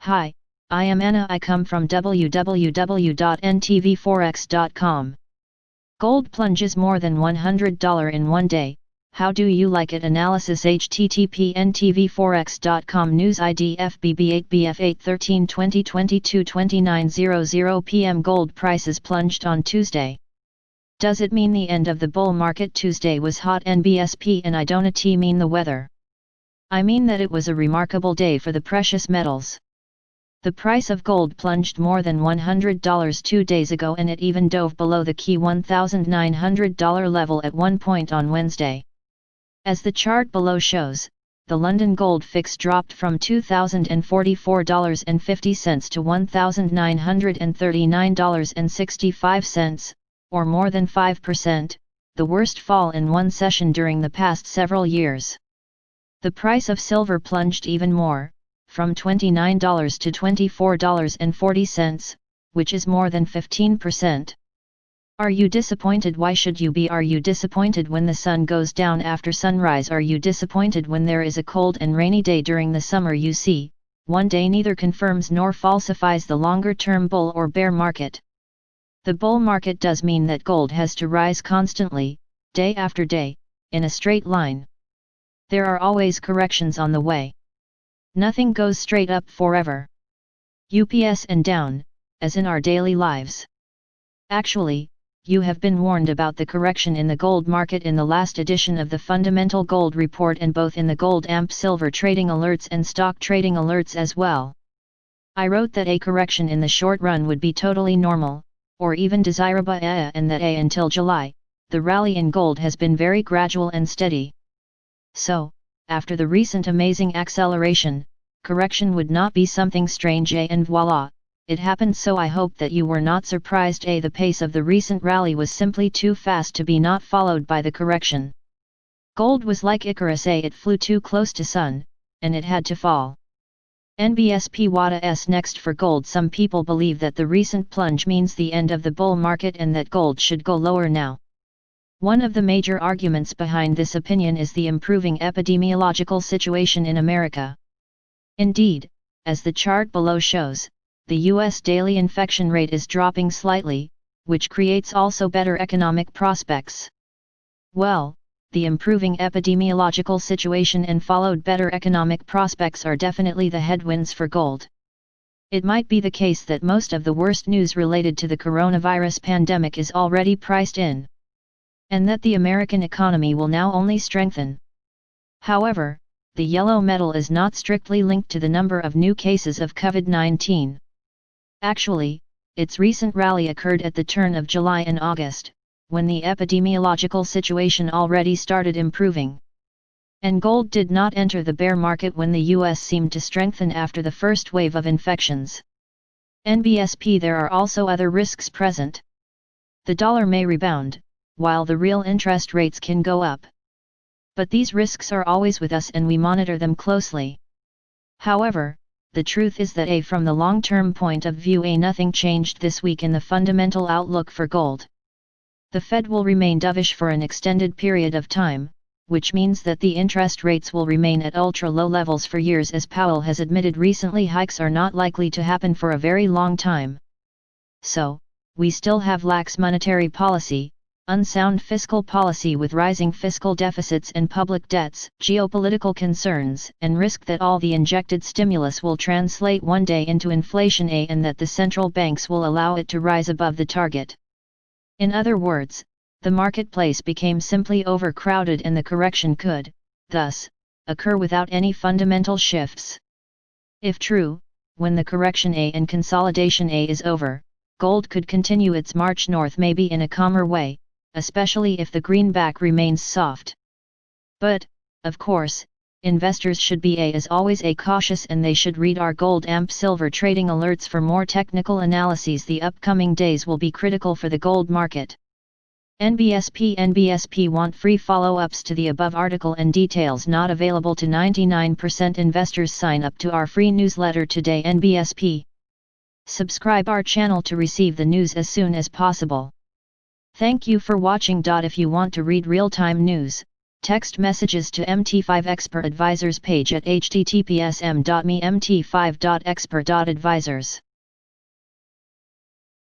Hi, I am Anna. I come from www.ntvforex.com. Gold plunges more than $100 in one day. How do you like it? Analysis http ntvforex.com News ID FBB8BF 8/13/2022 29:00 p.m. Gold prices plunged on Tuesday. Does it mean the end of the bull market? Tuesday was hot NBSP, and I don't mean the weather. I mean that it was a remarkable day for the precious metals. The price of gold plunged more than $100 2 days ago, and it even dove below the key $1,900 level at one point on Wednesday. As the chart below shows, the London gold fix dropped from $2,044.50 to $1,939.65, or more than 5%, the worst fall in one session during the past several years. The price of silver plunged even more, from $29 to $24.40, which is more than 15%. Are you disappointed? Why should you be? Are you disappointed when the sun goes down after sunrise? Are you disappointed when there is a cold and rainy day during the summer? You see, one day neither confirms nor falsifies the longer-term bull or bear market. The bull market does mean that gold has to rise constantly, day after day, in a straight line. There are always corrections on the way. Nothing goes straight up forever. Ups and down, as in our daily lives. Actually, you have been warned about the correction in the gold market in the last edition of the Fundamental Gold Report, and both in the Gold AMP Silver Trading Alerts and Stock Trading Alerts as well. I wrote that a correction in the short run would be totally normal, or even desirable, and that until July, the rally in gold has been very gradual and steady. So, after the recent amazing acceleration, correction would not be something strange, and voila, it happened. So I hope that you were not surprised. The pace of the recent rally was simply too fast to be not followed by the correction. Gold was like Icarus, it flew too close to sun, and it had to fall. NBSP WADA next for gold. Some people believe that the recent plunge means the end of the bull market and that gold should go lower now. One of the major arguments behind this opinion is the improving epidemiological situation in America. Indeed, as the chart below shows, the U.S. daily infection rate is dropping slightly, which creates also better economic prospects. Well, the improving epidemiological situation and followed better economic prospects are definitely the headwinds for gold. It might be the case that most of the worst news related to the coronavirus pandemic is already priced in, and that the American economy will now only strengthen. However, the yellow metal is not strictly linked to the number of new cases of COVID-19. Actually, its recent rally occurred at the turn of July and August, when the epidemiological situation already started improving. And gold did not enter the bear market when the US seemed to strengthen after the first wave of infections. NBSP There are also other risks present. The dollar may rebound, while the real interest rates can go up. But these risks are always with us and we monitor them closely. However, the truth is that from the long-term point of view, nothing changed this week in the fundamental outlook for gold. The Fed will remain dovish for an extended period of time, which means that the interest rates will remain at ultra-low levels for years. As Powell has admitted recently, hikes are not likely to happen for a very long time. So, we still have lax monetary policy, unsound fiscal policy with rising fiscal deficits and public debts, geopolitical concerns, and risk that all the injected stimulus will translate one day into inflation, and that the central banks will allow it to rise above the target. In other words, the marketplace became simply overcrowded and the correction could, thus, occur without any fundamental shifts. If true, when the correction and consolidation is over, gold could continue its march north, maybe in a calmer way, especially if the greenback remains soft. But, of course, investors should be as always cautious, and they should read our Gold AMP Silver Trading Alerts for more technical analyses. The upcoming days will be critical for the gold market. NBSP want free follow-ups to the above article and details not available to 99% investors. Sign up to our free newsletter today. NBSP. Subscribe our channel to receive the news as soon as possible. Thank you for watching. If you want to read real-time news, Text messages to MT5 Expert Advisors page at https://m.me mt5.expert.advisors.